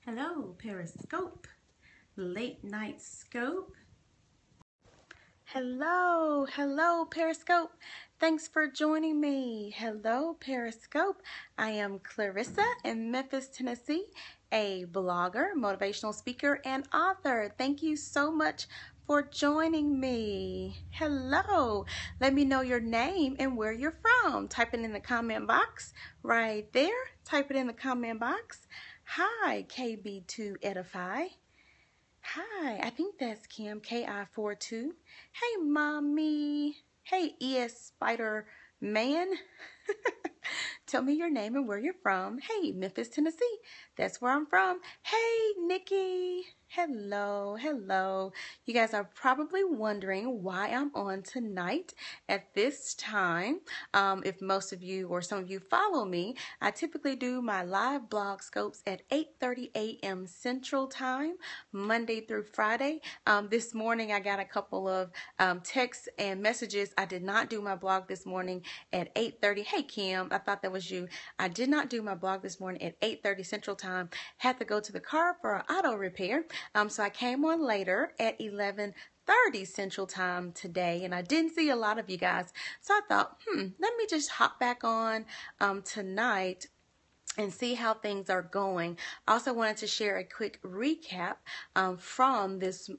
Hello, Periscope. Late night scope. Hello, Periscope. Thanks for joining me. Hello, Periscope. I am Clarissa in Memphis, Tennessee, a blogger, motivational speaker, and author. Thank you so much for joining me. Hello. Let me know your name and where you're from. Type it in the comment box right there. Type it in the comment box. Hi, KB2 Edify. Hi, I think that's Kim, KI42. Hey, Mommy. Hey, ES Spider Man. Tell me your name and where you're from. Hey, Memphis, Tennessee. That's where I'm from. Hey, Nikki. Hello. You guys are probably wondering why I'm on tonight at this time. If most of you or some of you follow me, I typically do my live blog scopes at 8:30 a.m. Central Time, Monday through Friday. This morning I got a couple of texts and messages. I did not do my blog this morning at 8:30. Hey, Kim, I thought that was you. I did not do my blog this morning at 8:30 Central Time. Had to go to the car for an auto repair. So I came on later at 11:30 Central Time today, and I didn't see a lot of you guys. So I thought, let me just hop back on tonight and see how things are going. I also wanted to share a quick recap from this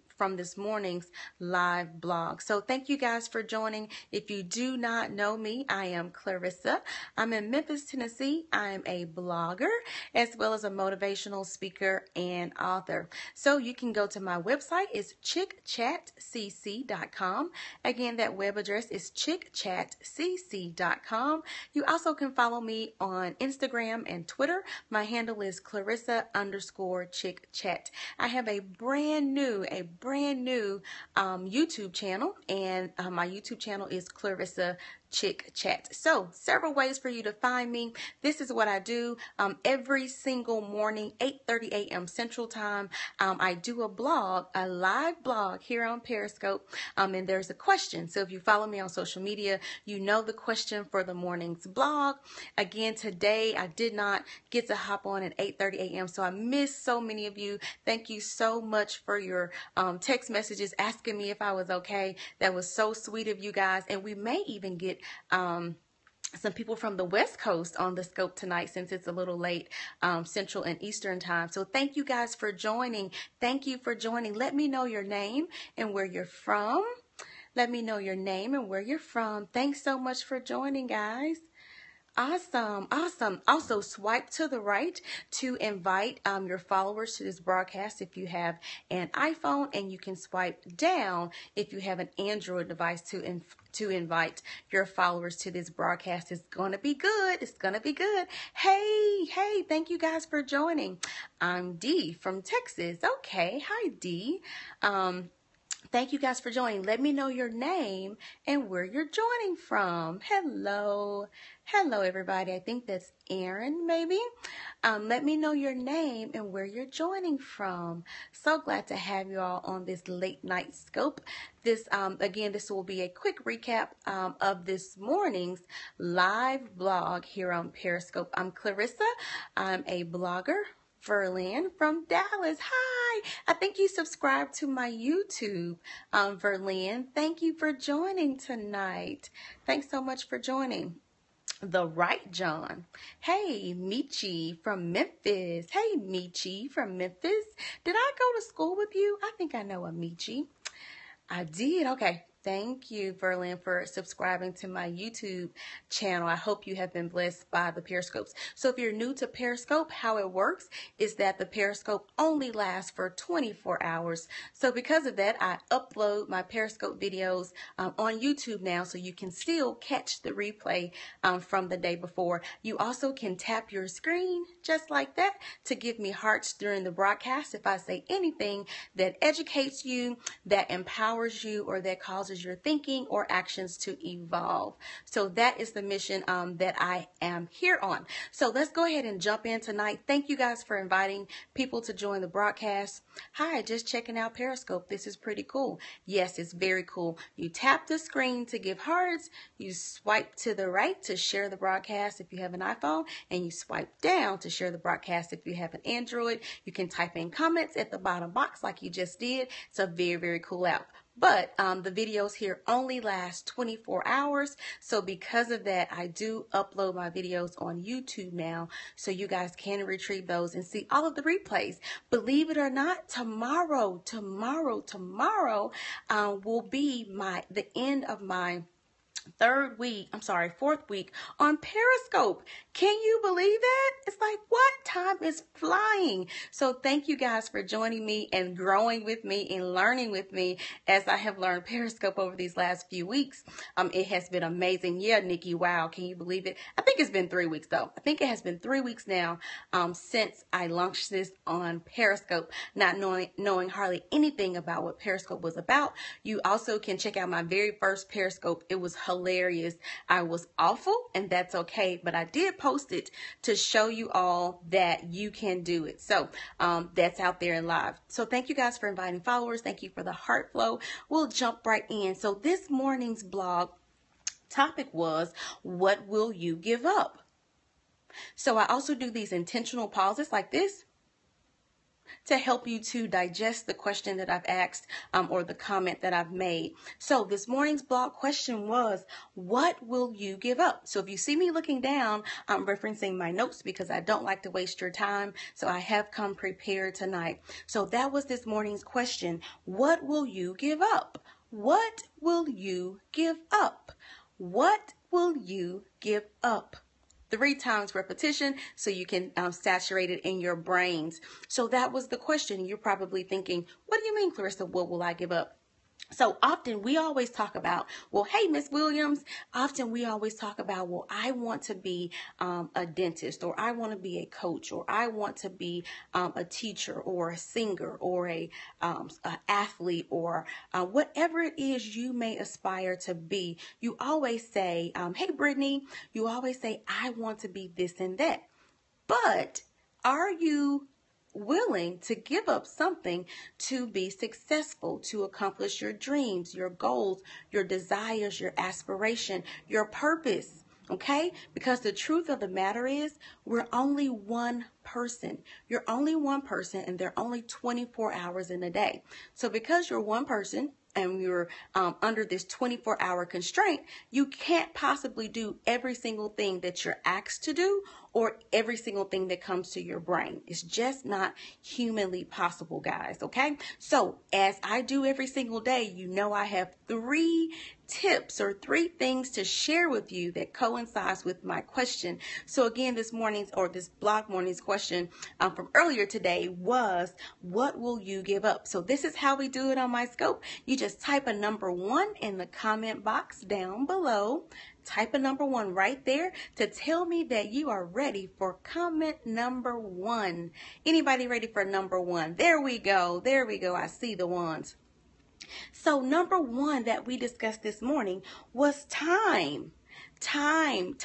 morning's live blog. So thank you guys for joining. If you do not know me, I am Clarissa. I'm in Memphis, Tennessee. I'm a blogger as well as a motivational speaker and author. So you can go to my website. It's chickchatcc.com. Again, that web address is chickchatcc.com. You also can follow me on Instagram and Twitter. My handle is Clarissa_chickchat. I have a brand new YouTube channel, and my YouTube channel is Clarissa Chick Chat. So several ways for you to find me. This is what I do every single morning, 8:30 a.m. Central Time. I do a live blog here on Periscope, and there's a question. So if you follow me on social media, you know the question for the morning's blog. Again, today I did not get to hop on at 8:30 a.m. so I missed so many of you. Thank you so much for your text messages asking me if I was okay. That was so sweet of you guys, and we may even get some people from the West Coast on the scope tonight since it's a little late Central and Eastern time. So thank you guys for joining. Thank you for joining. Let me know your name and where you're from. Let me know your name and where you're from. Thanks so much for joining, guys. Awesome. Also, swipe to the right to invite your followers to this broadcast if you have an iPhone, and you can swipe down if you have an Android device to invite your followers to this broadcast. It's gonna be good. It's gonna be good. Hey, thank you guys for joining. I'm Dee from Texas. Okay, hi Dee. Thank you guys for joining. Let me know your name and where you're joining from. Hello everybody. I think that's Aaron maybe. Let me know your name and where you're joining from. So glad to have you all on this late night scope. This will be a quick recap of this morning's live blog here on Periscope. I'm Clarissa. I'm a blogger. Verlin from Dallas. Hi. I think you subscribed to my YouTube, Verlin. Thank you for joining tonight. Thanks so much for joining. The Right John. Hey, Michi from Memphis. Hey, Michi from Memphis. Did I go to school with you? I think I know a Michi. I did. Okay. Thank you, Verlin, for subscribing to my YouTube channel. I hope you have been blessed by the Periscopes. So if you're new to Periscope, how it works is that the Periscope only lasts for 24 hours. So because of that, I upload my Periscope videos on YouTube now, so you can still catch the replay from the day before. You also can tap your screen just like that to give me hearts during the broadcast if I say anything that educates you, that empowers you, or that causes causes your thinking or actions to evolve. So that is the mission that I am here on. So let's go ahead and jump in tonight. Thank you guys for inviting people to join the broadcast. Hi, just checking out Periscope. This is pretty cool. Yes, it's very cool. You tap the screen to give hearts. You swipe to the right to share the broadcast if you have an iPhone, and you swipe down to share the broadcast if you have an Android. You can type in comments at the bottom box like you just did. It's a very, very cool app. But the videos here only last 24 hours. So because of that, I do upload my videos on YouTube now. So you guys can retrieve those and see all of the replays. Believe it or not, tomorrow will be the end of my fourth week on Periscope. Can you believe that? It's like, what? Time is flying. So thank you guys for joining me and growing with me and learning with me as I have learned Periscope over these last few weeks. It has been amazing. Yeah, Nikki, wow. Can you believe it? I think it's been 3 weeks though. I think it has been 3 weeks now since I launched this on Periscope, not knowing hardly anything about what Periscope was about. You also can check out my very first Periscope. It was hilarious. I was awful, and that's okay, but I did post it to show you all that you can do it. So that's out there and live. So thank you guys for inviting followers. Thank you for the heart flow. We'll jump right in. So this morning's blog topic was, what will you give up? So I also do these intentional pauses like this to help you to digest the question that I've asked or the comment that I've made. So this morning's blog question was, what will you give up? So if you see me looking down, I'm referencing my notes because I don't like to waste your time. So I have come prepared tonight. So that was this morning's question. What will you give up? What will you give up? What will you give up? 3 times repetition so you can saturate it in your brains. So that was the question. You're probably thinking, what do you mean, Clarissa? What will I give up? So often we always talk about, well, hey, Miss Williams, often we always talk about, well, I want to be a dentist, or I want to be a coach, or I want to be a teacher or a singer or a athlete, or whatever it is you may aspire to be. You always say, hey, Brittany, you always say, I want to be this and that. But are you willing to give up something to be successful, to accomplish your dreams, your goals, your desires, your aspiration, your purpose? Okay? Because the truth of the matter is, we're only one person. You're only one person, and there are only 24 hours in a day. So because you're one person and you're under this 24-hour constraint, you can't possibly do every single thing that you're asked to do or every single thing that comes to your brain. It's just not humanly possible, guys, okay? So as I do every single day, you know I have 3 tips or 3 things to share with you that coincides with my question. So again, this blog morning's question from earlier today was, what will you give up? So this is how we do it on my scope. You just type a number 1 in the comment box down below. Type a number 1 right there to tell me that you are ready for comment number 1. Anybody ready for number 1? There we go. There we go. I see the ones. So number 1 that we discussed this morning was time. Time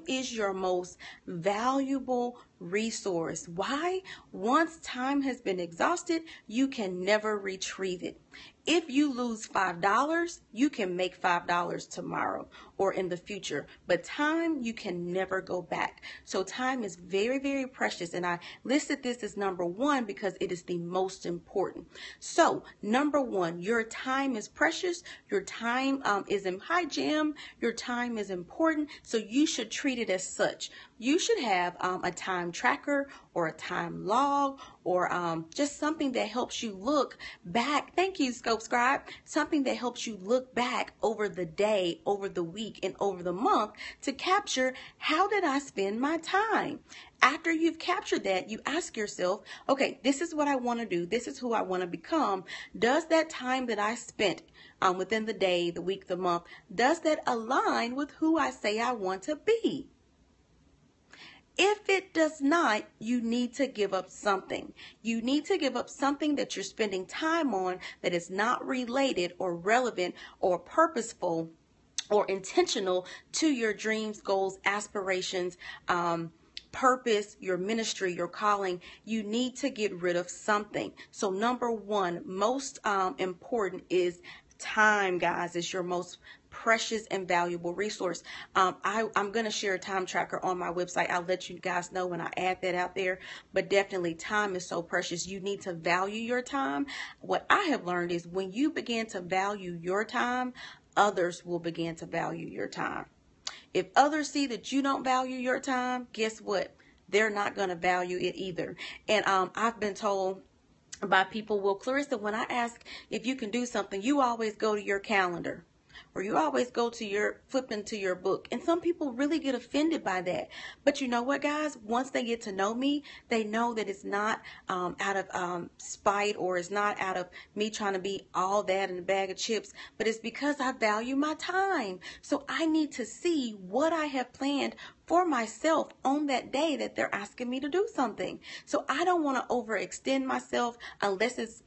is your most valuable resource. Why? Once time has been exhausted, you can never retrieve it. If you lose $5, you can make $5 tomorrow or in the future. But time, you can never go back. So time is very, very precious. And I listed this as number 1 because it is the most important. So number 1, your time is precious. Your time is in high gem. Your time is important. So you should treat it as such. You should have a time tracker or a time log or just something that helps you look back. Thank you, Scope Scribe. Something that helps you look back over the day, over the week, and over the month to capture, how did I spend my time? After you've captured that, you ask yourself, okay, this is what I want to do. This is who I want to become. Does that time that I spent within the day, the week, the month, does that align with who I say I want to be? If it does not, you need to give up something. You need to give up something that you're spending time on that is not related or relevant or purposeful or intentional to your dreams, goals, aspirations, purpose, your ministry, your calling. You need to get rid of something. So number one, most important is time, guys. It's your most precious and valuable resource. I'm going to share a time tracker on my website. I'll let you guys know when I add that out there. But definitely time is so precious. You need to value your time. What I have learned is when you begin to value your time, others will begin to value your time. If others see that you don't value your time, guess what? They're not going to value it either. And I've been told by people, well, Clarissa, when I ask if you can do something, you always go to your calendar. Or you always go to flip into your book. And some people really get offended by that. But you know what, guys? Once they get to know me, they know that it's not out of spite, or it's not out of me trying to be all that in a bag of chips, but it's because I value my time. So I need to see what I have planned for myself on that day that they're asking me to do something. So I don't want to overextend myself unless it's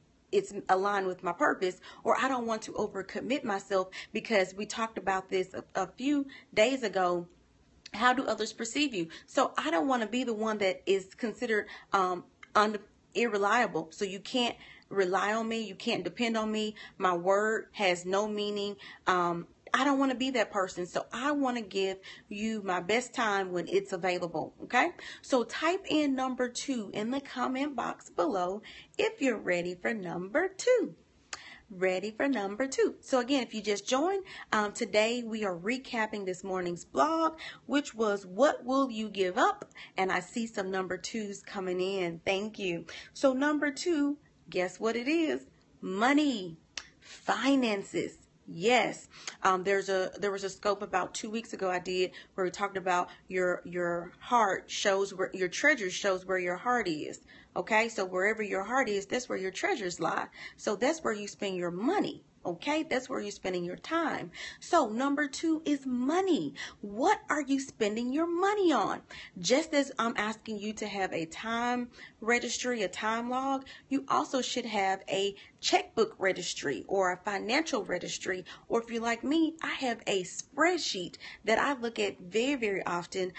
aligned with my purpose, or I don't want to overcommit myself, because we talked about this a few days ago. How do others perceive you? So I don't want to be the one that is considered irreliable. So you can't rely on me. You can't depend on me. My word has no meaning. I don't want to be that person. So I want to give you my best time when it's available. Okay. So type in number 2 in the comment box below if you're ready for number 2. Ready for number 2. So again, if you just joined, today we are recapping this morning's blog, which was what will you give up? And I see some number 2s coming in. Thank you. So number 2, guess what it is? Money, finances. Yes. There was a scope about 2 weeks ago I did where we talked about your heart shows where your treasure shows where your heart is. Okay. So wherever your heart is, that's where your treasures lie. So that's where you spend your money. Okay, that's where you're spending your time. So number 2 is money. What are you spending your money on? Just as I'm asking you to have a time registry, a time log, you also should have a checkbook registry or a financial registry. Or if you're like me, I have a spreadsheet that I look at very, very often,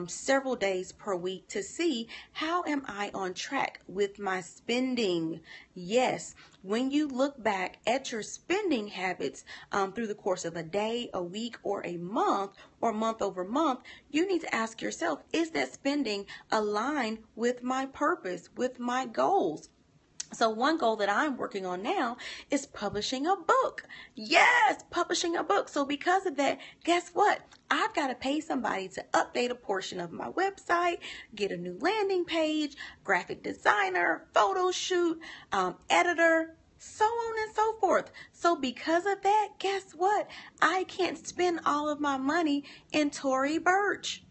several days per week, to see how am I on track with my spending. Yes. When you look back at your spending habits through the course of a day, a week, or a month, or month over month, you need to ask yourself, is that spending aligned with my purpose, with my goals? So one goal that I'm working on now is publishing a book. Yes, publishing a book. So because of that, guess what? I've got to pay somebody to update a portion of my website, get a new landing page, graphic designer, photo shoot, editor, so on and so forth. So because of that, guess what? I can't spend all of my money in Tory Burch.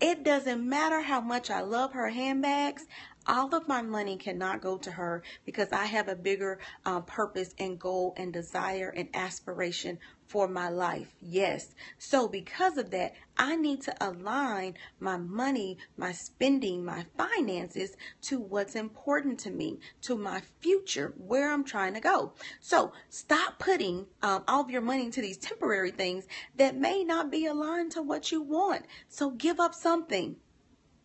It doesn't matter how much I love her handbags. All of my money cannot go to her because I have a bigger purpose and goal and desire and aspiration for my life. Yes. So because of that, I need to align my money, my spending, my finances to what's important to me, to my future, where I'm trying to go. So stop putting all of your money into these temporary things that may not be aligned to what you want. So give up something.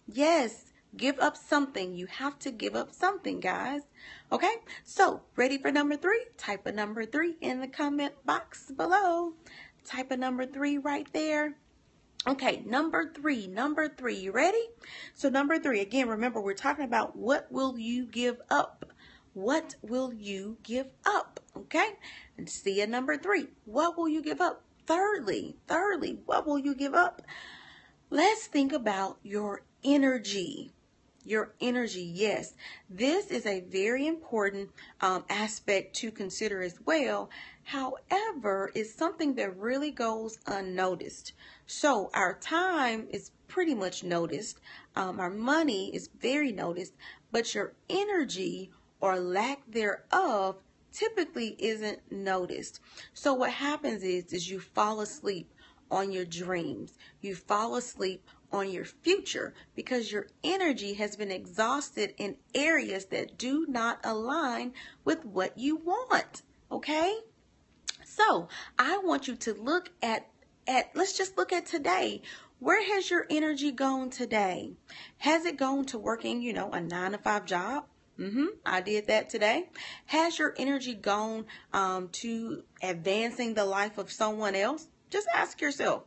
Yes. Give up something. You have to give up something, guys. Okay, so ready for number 3? Type a number 3 in the comment box below. Type a number 3 right there. Okay, number 3. You ready? So number 3, again, remember we're talking about what will you give up? What will you give up? Okay, and see a number 3. What will you give up? Thirdly, what will you give up? Let's think about your energy. Your energy, yes. This is a very important aspect to consider as well. However, it's something that really goes unnoticed. So our time is pretty much noticed. Our money is very noticed, but your energy or lack thereof typically isn't noticed. So what happens is you fall asleep on your dreams. You fall asleep on your future because your energy has been exhausted in areas that do not align with what you want. Okay? So I want you to look at let's just look at today. Where has your energy gone today? Has it gone to working, a 9-to-5 job? I did that today. Has your energy gone to advancing the life of someone else? Just ask yourself.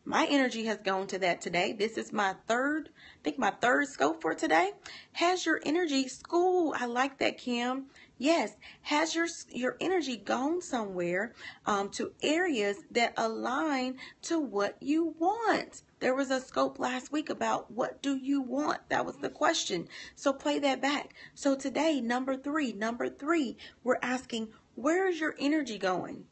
My energy has gone to that today. This is my third scope for today. Has your energy, school, I like that, Kim. Yes, has your energy gone somewhere to areas that align to what you want? There was a scope last week about what do you want? That was the question. So play that back. So today, number three, we're asking, where is your energy going?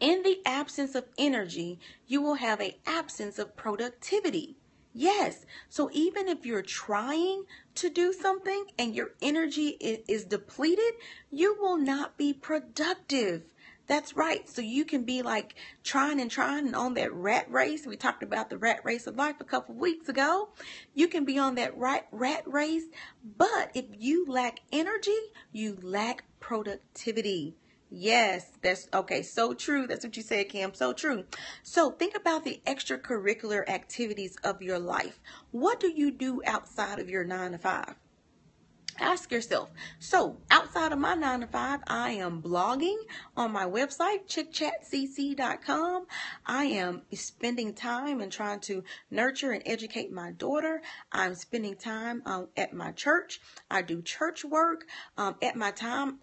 In the absence of energy, you will have an absence of productivity. Yes. So even if you're trying to do something and your energy is depleted, you will not be productive. That's right. So you can be like trying and on that rat race. We talked about the rat race of life a couple of weeks ago. You can be on that rat race, but if you lack energy, you lack productivity. Yes, that's okay. So true. That's what you said, Kim. So true. So think about the extracurricular activities of your life. What do you do outside of your 9-to-5? Ask yourself. So outside of my 9-to-5, I am blogging on my website, chickchatcc.com. I am spending time and trying to nurture and educate my daughter. I'm spending time at my church. I do church work at my time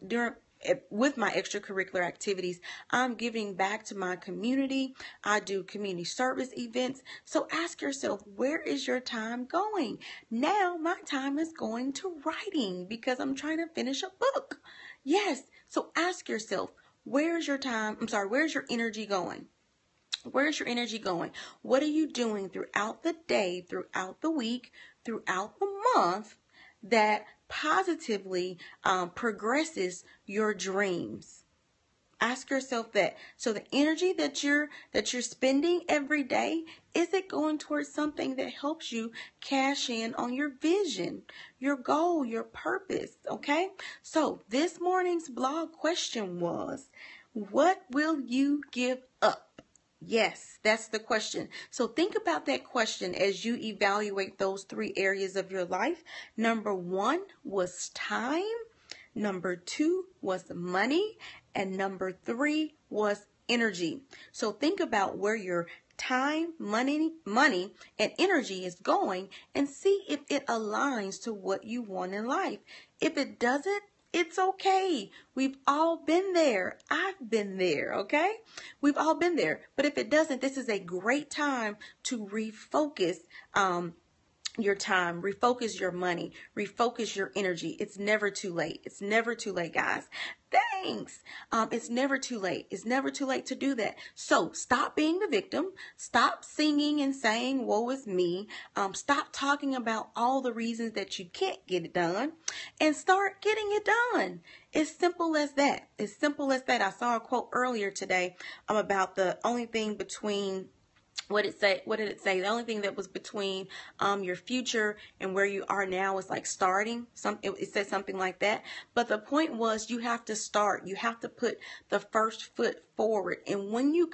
with my extracurricular activities. I'm giving back to my community. I do community service events. So ask yourself, where is your time going? Now my time is going to writing because I'm trying to finish a book. Yes. So ask yourself, where's your energy going? Where's your energy going? What are you doing throughout the day, throughout the week, throughout the month that positively progresses your dreams? Ask yourself that. So the energy that you're spending every day, is it going towards something that helps you cash in on your vision, your goal, your purpose? Okay. So this morning's blog question was, what will you give up? Yes, that's the question. So think about that question as you evaluate those 3 areas of your life. Number 1 was time. Number 2 was money. And number 3 was energy. So think about where your time, money, and energy is going and see if it aligns to what you want in life. If it doesn't, it's okay. We've all been there. I've been there, okay? We've all been there. But if it doesn't, this is a great time to refocus your time, refocus your money, refocus your energy. It's never too late. It's never too late, guys. Thanks. It's never too late. It's never too late to do that. So stop being the victim. Stop singing and saying, woe is me. Stop talking about all the reasons that you can't get it done and start getting it done. It's simple as that. It's simple as that. I saw a quote earlier today about the only thing between what did it say? The only thing that was between your future and where you are now is like starting. It said something like that. But the point was, you have to start. You have to put the first foot forward. And when you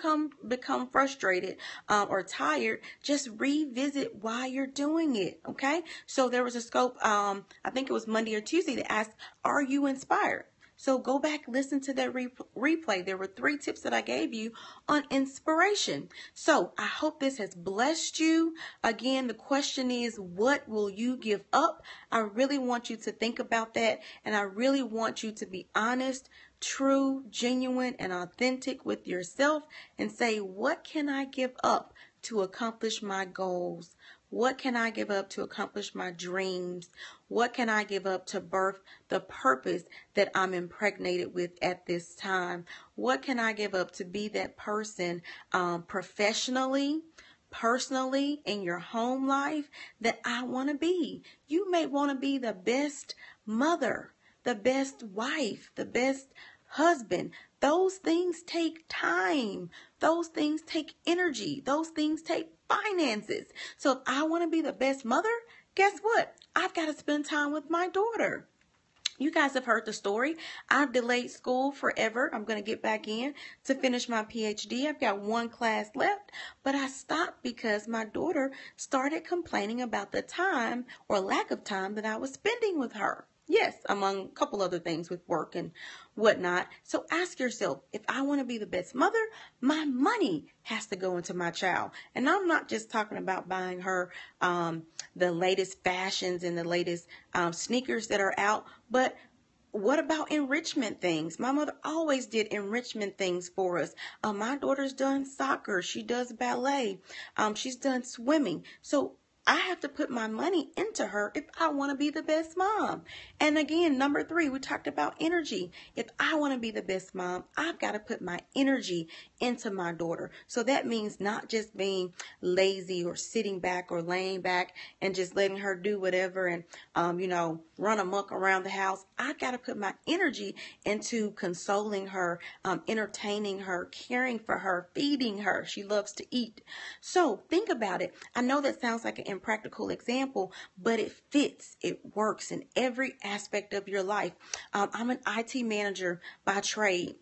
become frustrated or tired, just revisit why you're doing it. Okay. So there was a scope. I think it was Monday or Tuesday that asked, "Are you inspired?" So go back, listen to that replay. There were 3 tips that I gave you on inspiration. So I hope this has blessed you. Again, the question is, what will you give up? I really want you to think about that. And I really want you to be honest, true, genuine, and authentic with yourself and say, what can I give up to accomplish my goals? What can I give up to accomplish my dreams? What can I give up to birth the purpose that I'm impregnated with at this time? What can I give up to be that person professionally, personally, in your home life that I want to be? You may want to be the best mother, the best wife, the best husband. Those things take time. those things take energy. Those things take finances. So if I want to be the best mother, guess what? I've got to spend time with my daughter. You guys have heard the story. I've delayed school forever. I'm going to get back in to finish my PhD. I've got one class left, but I stopped because my daughter started complaining about the time or lack of time that I was spending with her. Yes, among a couple other things with work and whatnot. So ask yourself, if I want to be the best mother, my money has to go into my child. And I'm not just talking about buying her the latest fashions and the latest sneakers that are out, but what about enrichment things? My mother always did enrichment things for us. My daughter's done soccer. She does ballet. She's done swimming. So I have to put my money into her if I want to be the best mom. And again, number 3, we talked about energy. If I want to be the best mom, I've got to put my energy into my daughter. So that means not just being lazy or sitting back or laying back and just letting her do whatever and, run amok around the house. I've got to put my energy into consoling her, entertaining her, caring for her, feeding her. She loves to eat. So think about it. I know that sounds like an impractical example, but it fits. It works in every aspect of your life. I'm an IT manager by trade.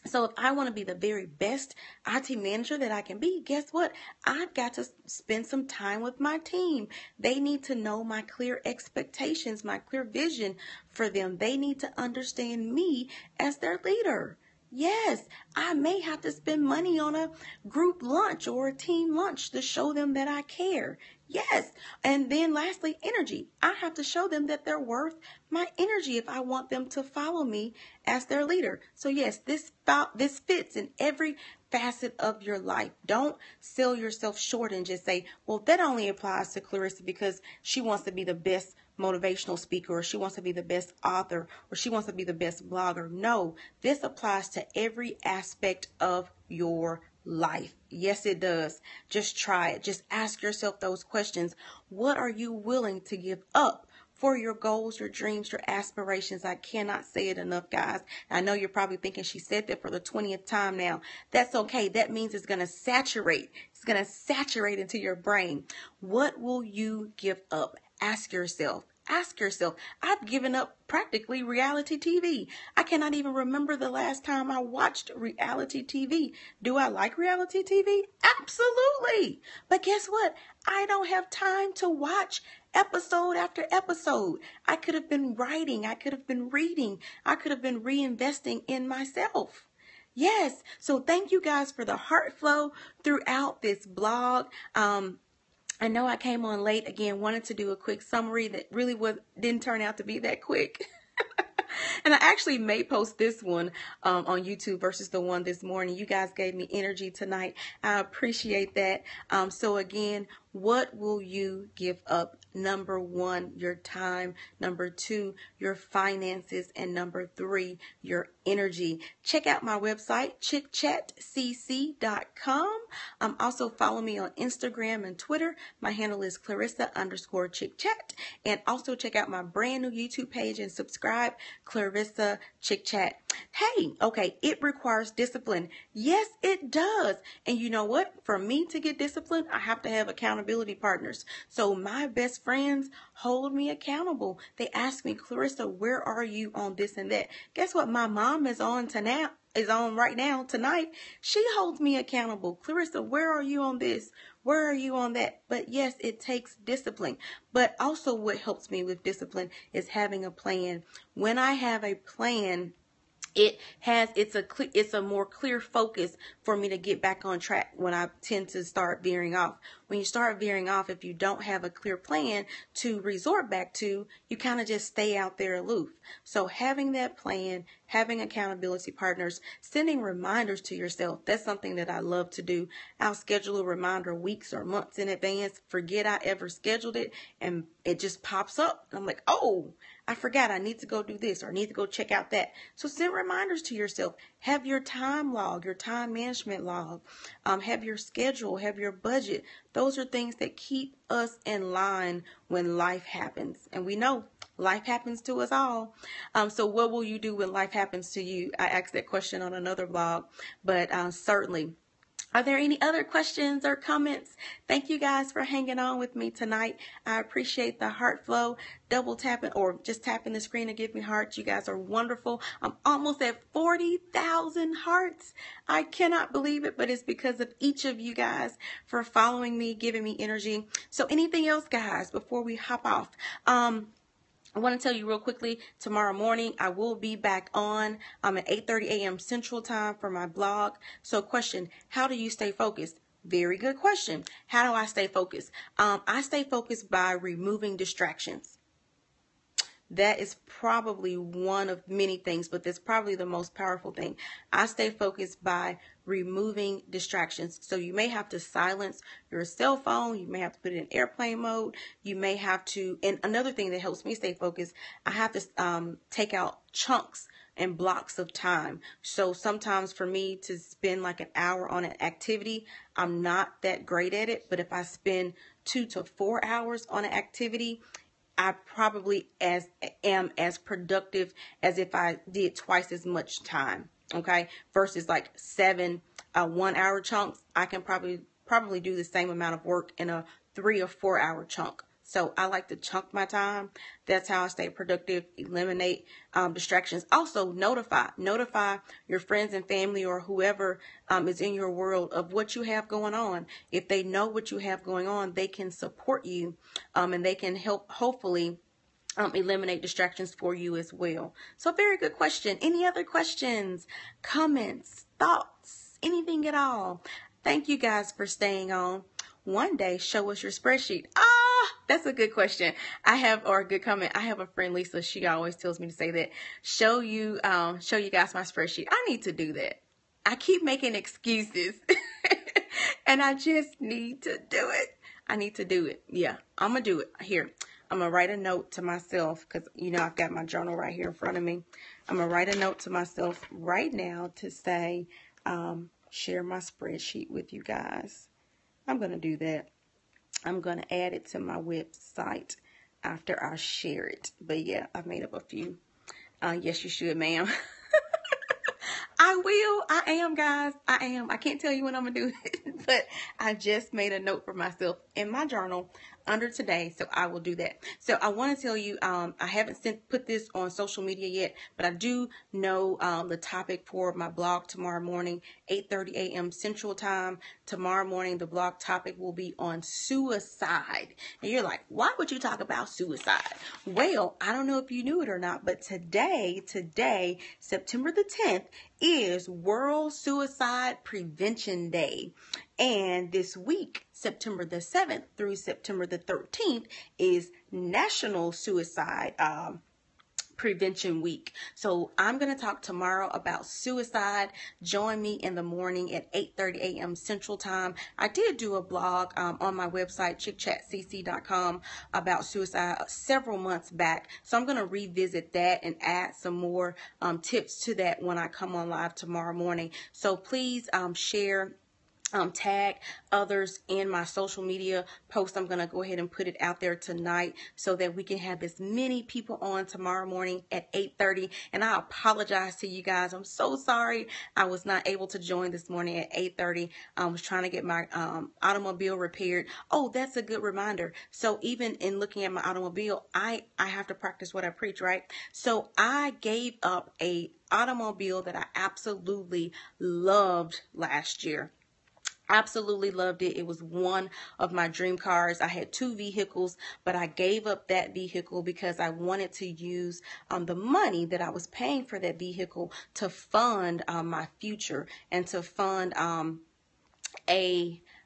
So if I want to be the very best IT manager that I can be, guess what? I've got to spend some time with my team. They need to know my clear expectations, my clear vision for them. They need to understand me as their leader. Yes, I may have to spend money on a group lunch or a team lunch to show them that I care. Yes. And then lastly, energy. I have to show them that they're worth my energy if I want them to follow me as their leader. So yes, this fits in every facet of your life. Don't sell yourself short and just say, well, that only applies to Clarissa because she wants to be the best motivational speaker, or she wants to be the best author, or she wants to be the best blogger. No, this applies to every aspect of your life. Yes, it does. Just try it. Just ask yourself those questions. What are you willing to give up for your goals, your dreams, your aspirations? I cannot say it enough, guys. I know you're probably thinking she said that for the 20th time now. That's okay. That means it's going to saturate. It's going to saturate into your brain. What will you give up? Ask yourself. Ask yourself. I've given up practically reality TV. I cannot even remember the last time I watched reality TV. Do I like reality TV? Absolutely. But guess what? I don't have time to watch episode after episode. I could have been writing. I could have been reading. I could have been reinvesting in myself. Yes. So thank you guys for the heart flow throughout this blog. I know I came on late again, wanted to do a quick summary that really didn't turn out to be that quick. And I actually may post this one on YouTube versus the one this morning. You guys gave me energy tonight. I appreciate that. So again, what will you give up? Number 1, your time. Number 2, your finances. And number 3, your energy. Check out my website, chickchatcc.com. Also follow me on Instagram and Twitter. My handle is Clarissa_chickchat. And also check out my brand new YouTube page and subscribe, Clarissa Chick Chat. Hey, okay, it requires discipline. Yes, it does. And you know what? For me to get disciplined, I have to have accountability partners. So my best friends hold me accountable. They ask me, Clarissa, where are you on this and that? Guess what? My mom is on right now, tonight. She holds me accountable. Clarissa, where are you on this? Where are you on that? But yes, it takes discipline. But also what helps me with discipline is having a plan. When I have a plan, it's a more clear focus for me to get back on track when I tend to start veering off. When you start veering off, if you don't have a clear plan to resort back to, you kind of just stay out there aloof. So having that plan, having accountability partners, sending reminders to yourself, that's something that I love to do. I'll schedule a reminder weeks or months in advance, forget I ever scheduled it, and it just pops up. I'm like, oh, I forgot I need to go do this or I need to go check out that. So send reminders to yourself. Have your time log, your time management log. Have your schedule, have your budget. Those are things that keep us in line when life happens. And we know life happens to us all. So what will you do when life happens to you? I asked that question on another blog, but certainly Are there any other questions or comments? Thank you guys for hanging on with me tonight. I appreciate the heart flow, double tapping or just tapping the screen to give me hearts. You guys are wonderful. I'm almost at 40,000 hearts. I cannot believe it, but it's because of each of you guys for following me, giving me energy. So anything else, guys, before we hop off? I want to tell you real quickly, tomorrow morning I will be back on at 8:30 a.m. Central Time for my blog. So question, how do you stay focused? Very good question. How do I stay focused? I stay focused by removing distractions. That is probably one of many things, but that's probably the most powerful thing. I stay focused by removing distractions. So you may have to silence your cell phone. You may have to put it in airplane mode. You may have to, and another thing that helps me stay focused, I have to take out chunks and blocks of time. So sometimes for me to spend like an hour on an activity, I'm not that great at it. But if I spend 2 to 4 hours on an activity, I probably am as productive as if I did twice as much time. Okay, versus like 7 1 hour chunks, I can probably do the same amount of work in a 3 or 4 hour chunk. So I like to chunk my time. That's how I stay productive, eliminate distractions. Also notify your friends and family or whoever is in your world of what you have going on. If they know what you have going on, they can support you and they can help hopefully eliminate distractions for you as well. So very good question. Any other questions, comments, thoughts, anything at all? Thank you guys for staying on. One day, show us your spreadsheet. That's a good question. Or a good comment. I have a friend, Lisa. She always tells me to say that. Show you guys my spreadsheet. I need to do that. I keep making excuses, and I just need to do it. I need to do it. Yeah, I'm gonna do it. Here, I'm gonna write a note to myself because I've got my journal right here in front of me. I'm gonna write a note to myself right now to say, share my spreadsheet with you guys. I'm going to do that. I'm going to add it to my website after I share it. But yeah, I've made up a few. Yes, you should, ma'am. I will. I am, guys. I am. I can't tell you when I'm going to do it, but I just made a note for myself in my journal under today, so I will do that. So I want to tell you, I haven't put this on social media yet, but I do know the topic for my blog tomorrow morning, 8:30 a.m. Central Time. Tomorrow morning, the blog topic will be on suicide. And you're like, why would you talk about suicide? Well, I don't know if you knew it or not, but today, September the 10th, is World Suicide Prevention Day. And this week, September the 7th through September the 13th, is National Suicide Prevention Week. So I'm going to talk tomorrow about suicide. Join me in the morning at 8:30 a.m. Central Time. I did do a blog on my website, chickchatcc.com, about suicide several months back. So I'm going to revisit that and add some more tips to that when I come on live tomorrow morning. So please share. Tag others in my social media post. I'm going to go ahead and put it out there tonight so that we can have as many people on tomorrow morning at 8:30. And I apologize to you guys. I'm so sorry I was not able to join this morning at 8:30. I was trying to get my automobile repaired. Oh, that's a good reminder. So even in looking at my automobile, I have to practice what I preach, right? So I gave up a automobile that I absolutely loved last year. Absolutely loved it. It was one of my dream cars. I had 2 vehicles, but I gave up that vehicle because I wanted to use the money that I was paying for that vehicle to fund my future and to fund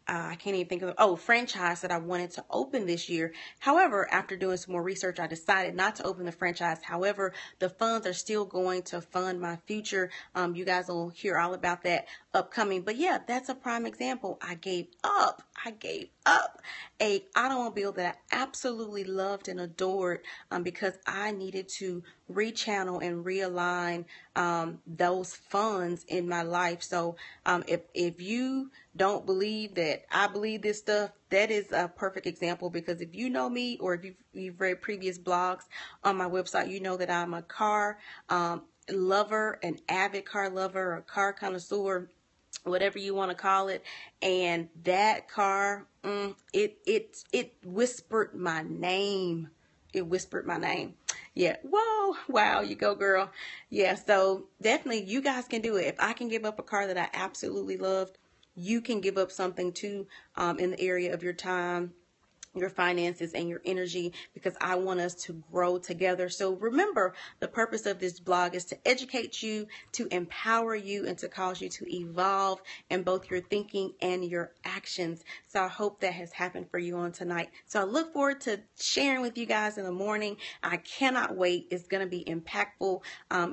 I can't even think of franchise that I wanted to open this year. However, after doing some more research, I decided not to open the franchise. However, the funds are still going to fund my future. You guys will hear all about that upcoming. But yeah, that's a prime example. I gave up a automobile that I absolutely loved and adored because I needed to rechannel and realign those funds in my life. So if you don't believe that I believe this stuff, that is a perfect example, because if you know me or if you've read previous blogs on my website, you know that I'm a car lover, an avid car lover, a car connoisseur. whatever you want to call it. And that car, it whispered my name. It whispered my name. Yeah. Whoa. Wow. You go, girl. Yeah. So definitely you guys can do it. If I can give up a car that I absolutely loved, you can give up something too, in the area of your time, your finances, and your energy, because I want us to grow together. So remember, the purpose of this blog is to educate you, to empower you, and to cause you to evolve in both your thinking and your actions. So I hope that has happened for you on tonight. So I look forward to sharing with you guys in the morning. I cannot wait. It's going to be impactful.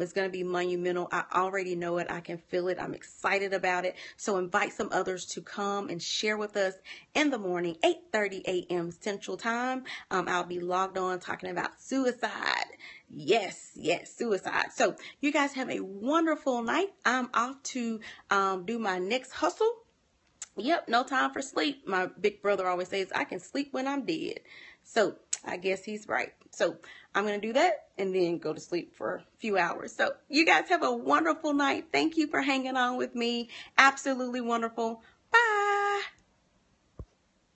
It's going to be monumental. I already know it. I can feel it. I'm excited about it. So invite some others to come and share with us in the morning, 8:30 a.m. Central Time. I'll be logged on talking about suicide. Yes, suicide. So you guys have a wonderful night. I'm off to do my next hustle. Yep, no time for sleep. My big brother always says I can sleep when I'm dead. So I guess he's right. So I'm going to do that and then go to sleep for a few hours. So you guys have a wonderful night. Thank you for hanging on with me. Absolutely wonderful.